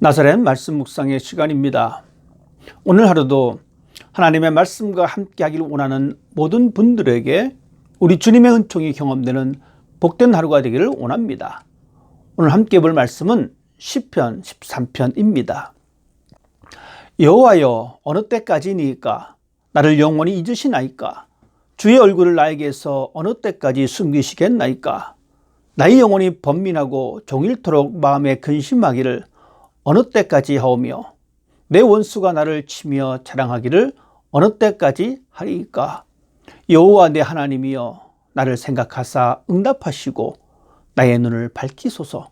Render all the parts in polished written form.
나사렛 말씀 묵상의 시간입니다. 오늘 하루도 하나님의 말씀과 함께 하기를 원하는 모든 분들에게 우리 주님의 은총이 경험되는 복된 하루가 되기를 원합니다. 오늘 함께 볼 말씀은 시편 13편입니다. 여호와여, 어느 때까지니까 나를 영원히 잊으시나이까? 주의 얼굴을 나에게서 어느 때까지 숨기시겠나이까? 나의 영혼이 번민하고 종일토록 마음에 근심하기를 어느 때까지 하오며 내 원수가 나를 치며 자랑하기를 어느 때까지 하리이까? 여호와 내 하나님이여, 나를 생각하사 응답하시고 나의 눈을 밝히소서.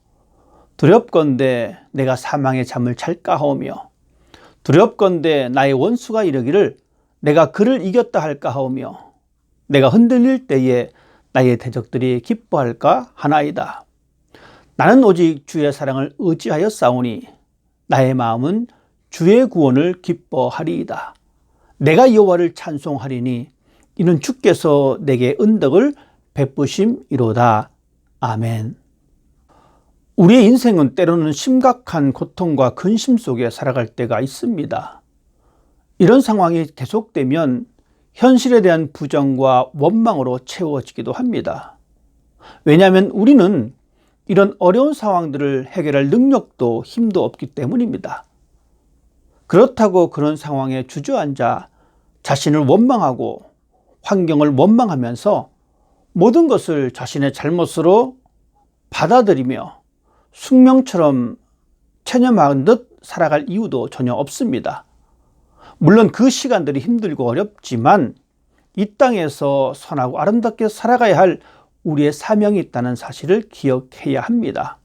두렵건대 내가 사망의 잠을 잘까 하오며 두렵건대 나의 원수가 이르기를 내가 그를 이겼다 할까 하오며 내가 흔들릴 때에 나의 대적들이 기뻐할까 하나이다. 나는 오직 주의 사랑을 의지하여 싸우니 나의 마음은 주의 구원을 기뻐하리이다. 내가 여호와를 찬송하리니 이는 주께서 내게 은덕을 베푸심이로다. 아멘. 우리의 인생은 때로는 심각한 고통과 근심 속에 살아갈 때가 있습니다. 이런 상황이 계속되면 현실에 대한 부정과 원망으로 채워지기도 합니다. 왜냐하면 우리는 이런 어려운 상황들을 해결할 능력도 힘도 없기 때문입니다. 그렇다고 그런 상황에 주저앉아 자신을 원망하고 환경을 원망하면서 모든 것을 자신의 잘못으로 받아들이며 숙명처럼 체념한 듯 살아갈 이유도 전혀 없습니다. 물론 그 시간들이 힘들고 어렵지만 이 땅에서 선하고 아름답게 살아가야 할 우리의 사명이 있다는 사실을 기억해야 합니다.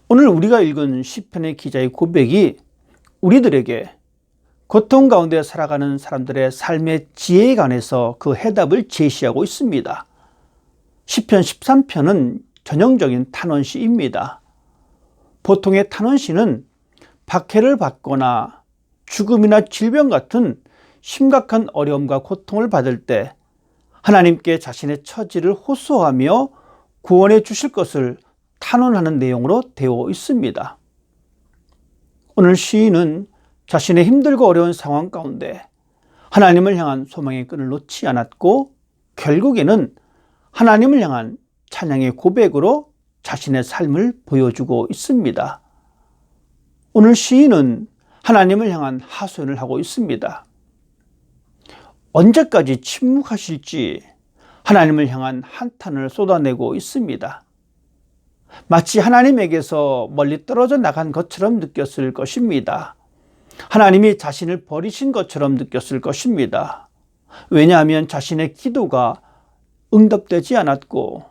오늘 우리가 읽은 시편의 기자의 고백이 우리들에게 고통 가운데 살아가는 사람들의 삶의 지혜에 관해서 그 해답을 제시하고 있습니다. 시편 13편은 전형적인 탄원시입니다. 보통의 탄원시는 박해를 받거나 죽음이나 질병 같은 심각한 어려움과 고통을 받을 때 하나님께 자신의 처지를 호소하며 구원해 주실 것을 탄원하는 내용으로 되어 있습니다. 오늘 시인은 자신의 힘들고 어려운 상황 가운데 하나님을 향한 소망의 끈을 놓지 않았고 결국에는 하나님을 향한 찬양의 고백으로 자신의 삶을 보여주고 있습니다. 오늘 시인은 하나님을 향한 하소연을 하고 있습니다. 언제까지 침묵하실지 하나님을 향한 한탄을 쏟아내고 있습니다. 마치 하나님에게서 멀리 떨어져 나간 것처럼 느꼈을 것입니다. 하나님이 자신을 버리신 것처럼 느꼈을 것입니다. 왜냐하면 자신의 기도가 응답되지 않았고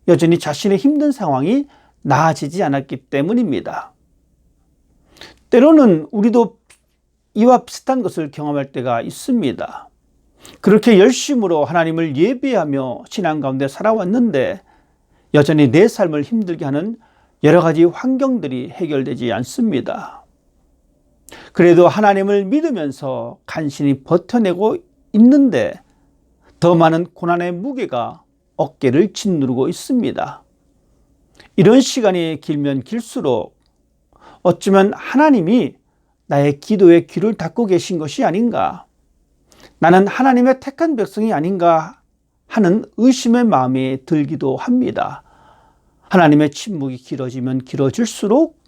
여전히 자신의 힘든 상황이 나아지지 않았기 때문입니다. 때로는 우리도 이와 비슷한 것을 경험할 때가 있습니다. 그렇게 열심으로 하나님을 예배하며 신앙 가운데 살아왔는데 여전히 내 삶을 힘들게 하는 여러 가지 환경들이 해결되지 않습니다. 그래도 하나님을 믿으면서 간신히 버텨내고 있는데 더 많은 고난의 무게가 어깨를 짓누르고 있습니다. 이런 시간이 길면 길수록 어쩌면 하나님이 나의 기도에 귀를 닫고 계신 것이 아닌가, 나는 하나님의 택한 백성이 아닌가 하는 의심의 마음이 들기도 합니다. 하나님의 침묵이 길어지면 길어질수록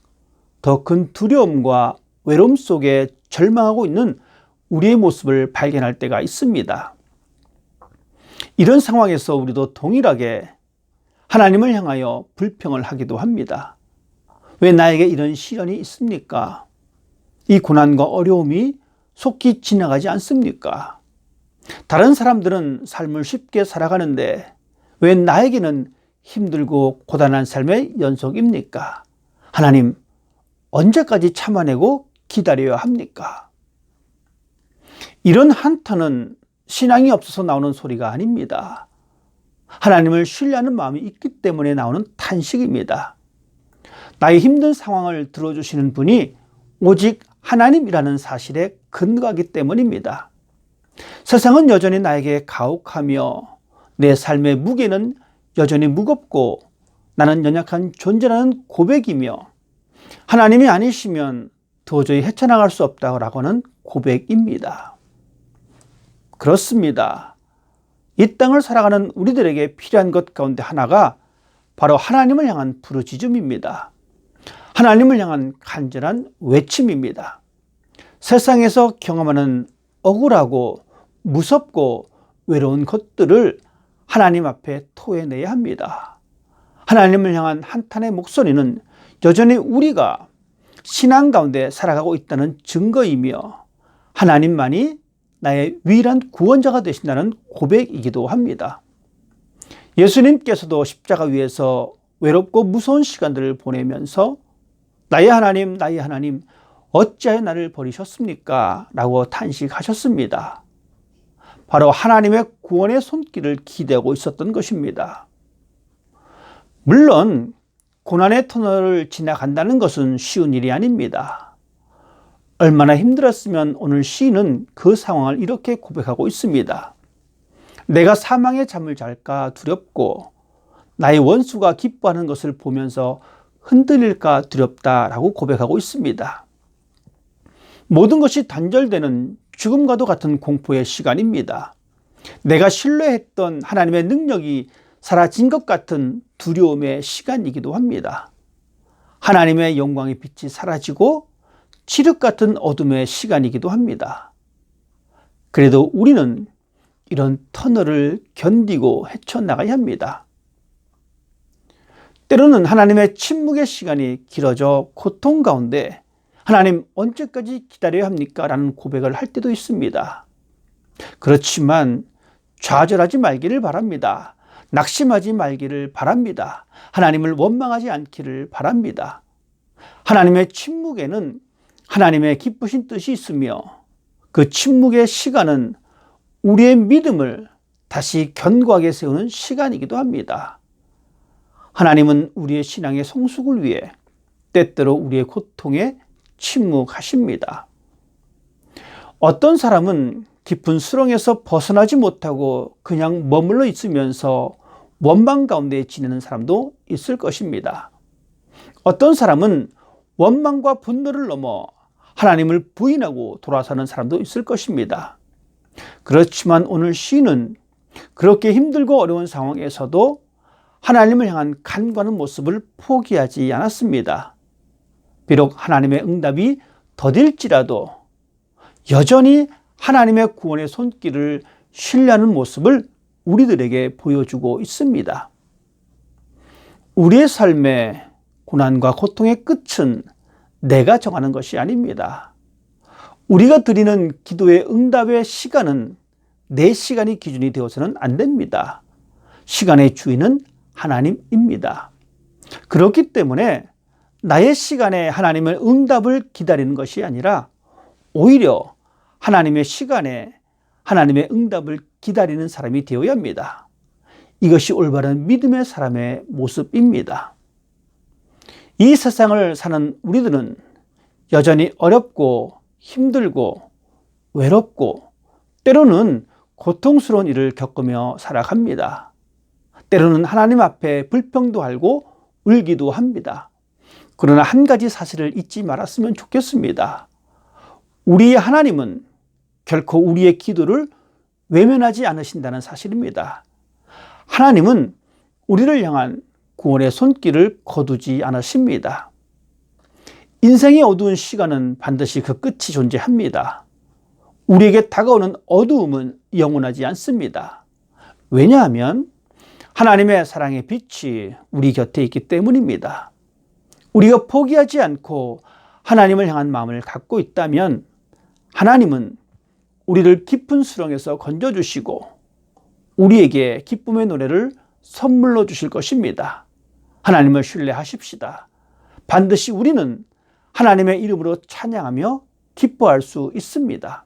더 큰 두려움과 외로움 속에 절망하고 있는 우리의 모습을 발견할 때가 있습니다. 이런 상황에서 우리도 동일하게 하나님을 향하여 불평을 하기도 합니다. 왜 나에게 이런 시련이 있습니까? 이 고난과 어려움이 속히 지나가지 않습니까? 다른 사람들은 삶을 쉽게 살아가는데 왜 나에게는 힘들고 고단한 삶의 연속입니까? 하나님, 언제까지 참아내고 기다려야 합니까? 이런 한탄은 신앙이 없어서 나오는 소리가 아닙니다. 하나님을 신뢰하는 마음이 있기 때문에 나오는 탄식입니다. 나의 힘든 상황을 들어주시는 분이 오직 하나님이라는 사실에 근거하기 때문입니다. 세상은 여전히 나에게 가혹하며 내 삶의 무게는 여전히 무겁고 나는 연약한 존재라는 고백이며 하나님이 아니시면 도저히 헤쳐나갈 수 없다고 하는 고백입니다. 그렇습니다. 이 땅을 살아가는 우리들에게 필요한 것 가운데 하나가 바로 하나님을 향한 부르짖음입니다. 하나님을 향한 간절한 외침입니다. 세상에서 경험하는 억울하고 무섭고 외로운 것들을 하나님 앞에 토해내야 합니다. 하나님을 향한 한탄의 목소리는 여전히 우리가 신앙 가운데 살아가고 있다는 증거이며 하나님만이 나의 유일한 구원자가 되신다는 고백이기도 합니다. 예수님께서도 십자가 위에서 외롭고 무서운 시간들을 보내면서 나의 하나님, 나의 하나님, 어찌하여 나를 버리셨습니까? 라고 탄식하셨습니다. 바로 하나님의 구원의 손길을 기대하고 있었던 것입니다. 물론 고난의 터널을 지나간다는 것은 쉬운 일이 아닙니다. 얼마나 힘들었으면 오늘 시인은 그 상황을 이렇게 고백하고 있습니다. 내가 사망의 잠을 잘까 두렵고 나의 원수가 기뻐하는 것을 보면서 흔들릴까 두렵다라고 고백하고 있습니다. 모든 것이 단절되는 죽음과도 같은 공포의 시간입니다. 내가 신뢰했던 하나님의 능력이 사라진 것 같은 두려움의 시간이기도 합니다. 하나님의 영광의 빛이 사라지고 칠흑 같은 어둠의 시간이기도 합니다. 그래도 우리는 이런 터널을 견디고 헤쳐나가야 합니다. 때로는 하나님의 침묵의 시간이 길어져 고통 가운데 하나님 언제까지 기다려야 합니까? 라는 고백을 할 때도 있습니다. 그렇지만 좌절하지 말기를 바랍니다. 낙심하지 말기를 바랍니다. 하나님을 원망하지 않기를 바랍니다. 하나님의 침묵에는 하나님의 기쁘신 뜻이 있으며 그 침묵의 시간은 우리의 믿음을 다시 견고하게 세우는 시간이기도 합니다. 하나님은 우리의 신앙의 성숙을 위해 때때로 우리의 고통에 침묵하십니다. 어떤 사람은 깊은 수렁에서 벗어나지 못하고 그냥 머물러 있으면서 원망 가운데 지내는 사람도 있을 것입니다. 어떤 사람은 원망과 분노를 넘어 하나님을 부인하고 돌아서는 사람도 있을 것입니다. 그렇지만 오늘 시인은 그렇게 힘들고 어려운 상황에서도 하나님을 향한 간구하는 모습을 포기하지 않았습니다. 비록 하나님의 응답이 더딜지라도 여전히 하나님의 구원의 손길을 신뢰하는 모습을 우리들에게 보여주고 있습니다. 우리의 삶의 고난과 고통의 끝은 내가 정하는 것이 아닙니다. 우리가 드리는 기도의 응답의 시간은 내 시간이 기준이 되어서는 안 됩니다. 시간의 주인은 하나님입니다. 그렇기 때문에 나의 시간에 하나님의 응답을 기다리는 것이 아니라 오히려 하나님의 시간에 하나님의 응답을 기다리는 사람이 되어야 합니다. 이것이 올바른 믿음의 사람의 모습입니다. 이 세상을 사는 우리들은 여전히 어렵고 힘들고 외롭고 때로는 고통스러운 일을 겪으며 살아갑니다. 때로는 하나님 앞에 불평도 하고 울기도 합니다. 그러나 한 가지 사실을 잊지 말았으면 좋겠습니다. 우리의 하나님은 결코 우리의 기도를 외면하지 않으신다는 사실입니다. 하나님은 우리를 향한 구원의 손길을 거두지 않으십니다. 인생의 어두운 시간은 반드시 그 끝이 존재합니다. 우리에게 다가오는 어두움은 영원하지 않습니다. 왜냐하면 하나님의 사랑의 빛이 우리 곁에 있기 때문입니다. 우리가 포기하지 않고 하나님을 향한 마음을 갖고 있다면 하나님은 우리를 깊은 수렁에서 건져주시고 우리에게 기쁨의 노래를 선물로 주실 것입니다. 하나님을 신뢰하십시다. 반드시 우리는 하나님의 이름으로 찬양하며 기뻐할 수 있습니다.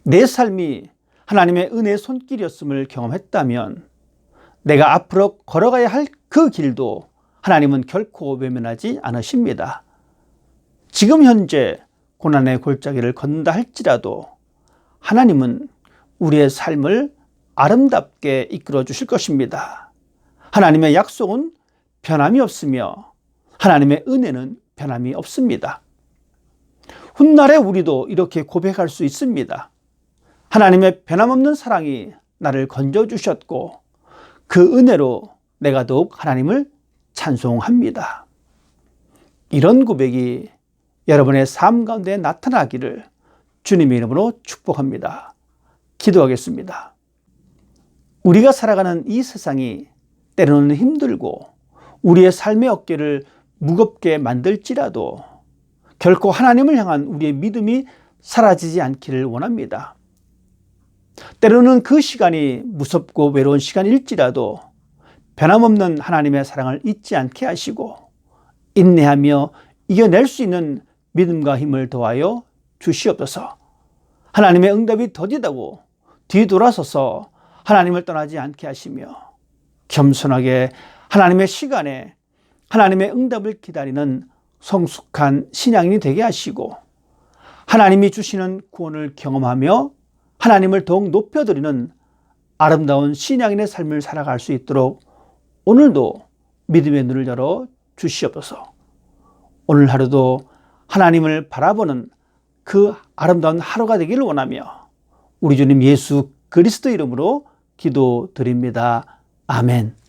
내 삶이 하나님의 은혜의 손길이었음을 경험했다면 내가 앞으로 걸어가야 할 그 길도 하나님은 결코 외면하지 않으십니다. 지금 현재 고난의 골짜기를 걷는다 할지라도 하나님은 우리의 삶을 아름답게 이끌어 주실 것입니다. 하나님의 약속은 변함이 없으며 하나님의 은혜는 변함이 없습니다. 훗날에 우리도 이렇게 고백할 수 있습니다. 하나님의 변함없는 사랑이 나를 건져주셨고 그 은혜로 내가 더욱 하나님을 찬송합니다. 이런 고백이 여러분의 삶 가운데 나타나기를 주님의 이름으로 축복합니다. 기도하겠습니다. 우리가 살아가는 이 세상이 때로는 힘들고 우리의 삶의 어깨를 무겁게 만들지라도 결코 하나님을 향한 우리의 믿음이 사라지지 않기를 원합니다. 때로는 그 시간이 무섭고 외로운 시간일지라도 변함없는 하나님의 사랑을 잊지 않게 하시고 인내하며 이겨낼 수 있는 믿음과 힘을 더하여 주시옵소서. 하나님의 응답이 더디다고 뒤돌아서서 하나님을 떠나지 않게 하시며 겸손하게 하나님의 시간에 하나님의 응답을 기다리는 성숙한 신앙인이 되게 하시고 하나님이 주시는 구원을 경험하며 하나님을 더욱 높여드리는 아름다운 신앙인의 삶을 살아갈 수 있도록 오늘도 믿음의 눈을 열어 주시옵소서. 오늘 하루도 하나님을 바라보는 그 아름다운 하루가 되기를 원하며 우리 주님 예수 그리스도 이름으로 기도드립니다. 아멘.